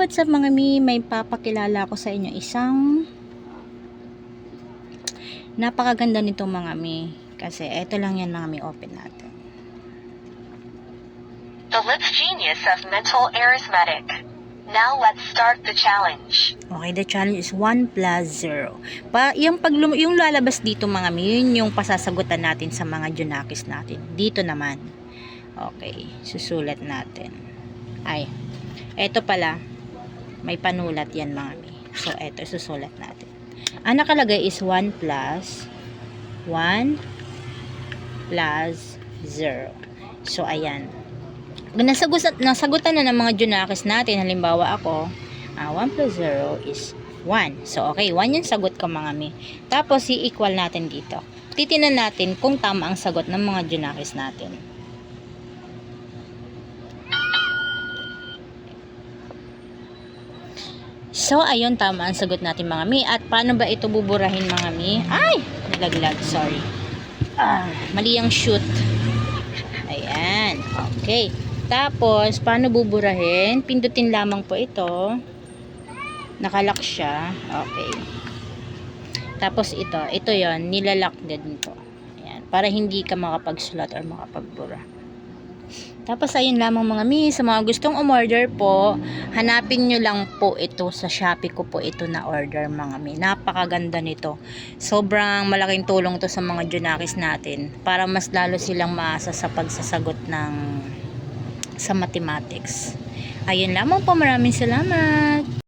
what's up mga mi? May papakilala ko sa inyo isang napakaganda nito mga mi. Kasi eto lang yan mga mi, open natin. The Lips Genius of Mental Arithmetic. Now let's start the challenge. Okay, the challenge is 1 plus 0. Yung lalabas dito mga mi, yun yung pasasagutan natin sa mga junakis natin. Dito naman. Okay, susulat natin. Ay, eto pala. May panulat yan mga mi. So, eto, susulat natin. Ang nakalagay is 1 plus 0. So, ayan. Nasagutan na ng mga junakis natin. Halimbawa ako, 1 plus 0 is 1. So, okay, 1 yung sagot ko mga mi. Tapos, i-equal natin dito. Titinan natin kung tama ang sagot ng mga junakis natin. So, ayun, tama ang sagot natin mga mi. At paano ba ito buburahin mga mi? Ay! Nalaglag, sorry. Mali ang shoot. Ayan. Okay. Tapos, paano buburahin? Pindutin lamang po ito. Nakalock siya. Okay. Tapos ito yon, nilalak din ito. Ayan. Para hindi ka makapagsulat or makapagbura. Tapos ayun lamang mga mi, sa mga gustong umorder po, hanapin nyo lang po ito sa Shopee ko po ito na order mga mi. Napakaganda nito. Sobrang malaking tulong to sa mga junakis natin para mas lalo silang maasa sa pagsasagot sa mathematics. Ayun lamang po, maraming salamat.